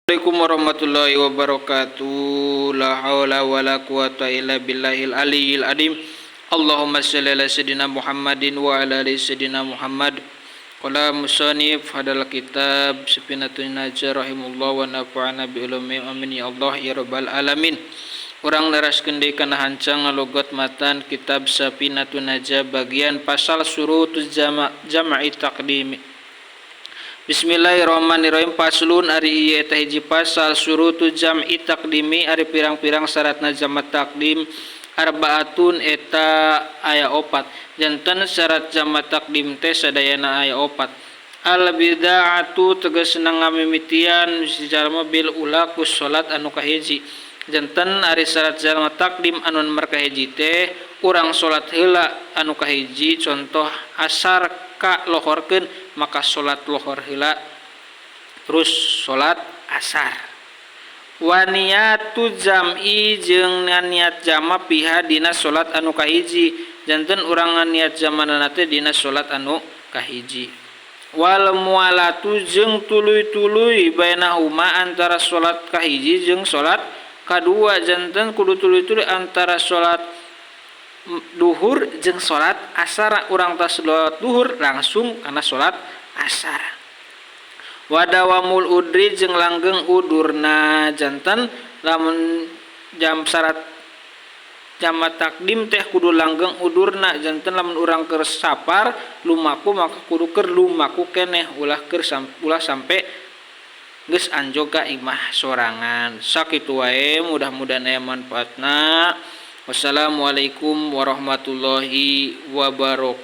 Assalamualaikum warahmatullahi wabarakatuh. La haula wala quwata illa billahil aliyyil adim. Allahumma shalli ala sayyidina Muhammadin wa ala ali sayyidina Muhammad. Qala musannif hadal kitab Safinatul Najah rahimullah wa nafa'ana bi ulumi amin ya Allah ya rabbal alamin. Urang neraskeun deui kana hancang ngalogot matan kitab Safinatul Najah bagian pasal surutuz jama'i taqdimi. Bismillahirrahmanirrahim. Paslun ari ieu teh hiji pasal surutu jam'i taqdimi ari pirang-pirang syaratna jamak takdim arbaatun eta aya opat. Janten syarat jamak takdim teh sadayana aya opat. Al bid'atu tegasna ngamimitian secara mobil ula ku salat anu kahiji. Janten ari syarat jamak takdim anu nomor kahiji teh urang salat heula anu kahiji contoh asar ka lohorkeun maka salat lohor heula terus salat asar. Wa niyatu jam'i jeung niat jama piha dina salat anu kahiji janten urang niat jamanana teh dina salat anu kahiji. Wal mualatu jeung tuluy-tuluy bainahuma antara salat kahiji jeung salat kadua janten kudu tuluy-tuluy antara salat duhur jeung salat asar. Urang tas salat duhur langsung kana salat asar. Wadawamul udri jeung langgeng udurna janten lamun jam syarat jamak takdim teh kudu langgeng udurna janten lamun urang keur sapar lumaku maka kudu keur lumaku keneh ulah sampai geus anjoga imah sorangan. Sakitu wae mudah-mudahan aya manfaatna. Wassalamualaikum warahmatullahi wabarakatuh.